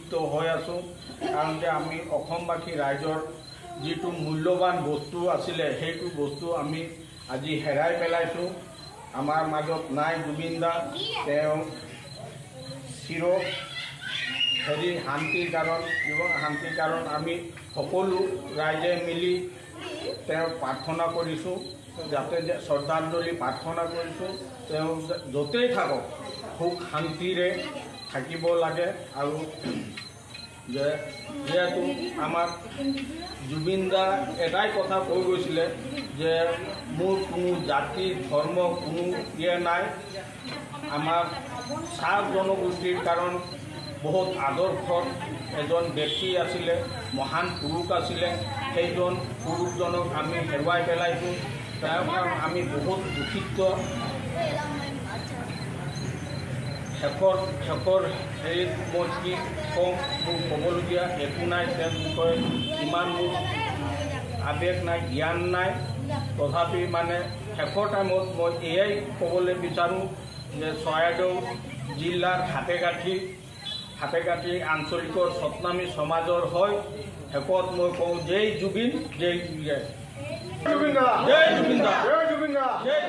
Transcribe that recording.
দুখিত হৈ আছোঁ কাৰণ যে আমি অসমবাসী ৰাইজৰ যিটো মূল্যৱান বস্তু আছিলে সেইটো বস্তু আমি আজি হেৰাই পেলাইছোঁ। আমাৰ মাজত নাই জুবিন দা। তেওঁ শান্তিৰ কাৰণ আমি সকলো ৰাইজে মিলি তেওঁ প্ৰাৰ্থনা কৰিছোঁ, যাতে শ্ৰদ্ধাঞ্জলি প্ৰাৰ্থনা কৰিছোঁ তেওঁ য'তেই থাকক সুখ শান্তিৰে থাকিব লাগে। আৰু যিহেতু আমাক জুবিন দা এটাই কথা কৈ গৈছিলে যে মোৰ কোনো জাতি ধৰ্ম কোনো নাই, আমাৰ চাহ জনগোষ্ঠীৰ কাৰণ বহুত আদৰ্শ এজন ব্যক্তি আছিলে, মহান পুৰুষ আছিলে। সেইজন পুৰুষজনক আমি হেৰুৱাই পেলাইছোঁ। তাৰ কাৰণ আমি বহুত দুখিত। শেষৰ হেৰিত মই কি কওঁ, মোৰ ক'বলগীয়া একো নাই। তেওঁৰ বিষয়ে ইমান মোৰ আৱেগ নাই, জ্ঞান নাই। তথাপি মানে শেষৰ টাইমত মই এয়াই ক'বলৈ বিচাৰোঁ যে চৰাইদেউ জিলাৰ হাতেকাঠি আঞ্চলিকৰ সতনামী সমাজৰ হয়। শেষত মই কওঁ জয় জুবিন, জয় জুবিন, জয় জুবিন দা, জয় জুবিন দা, জয়।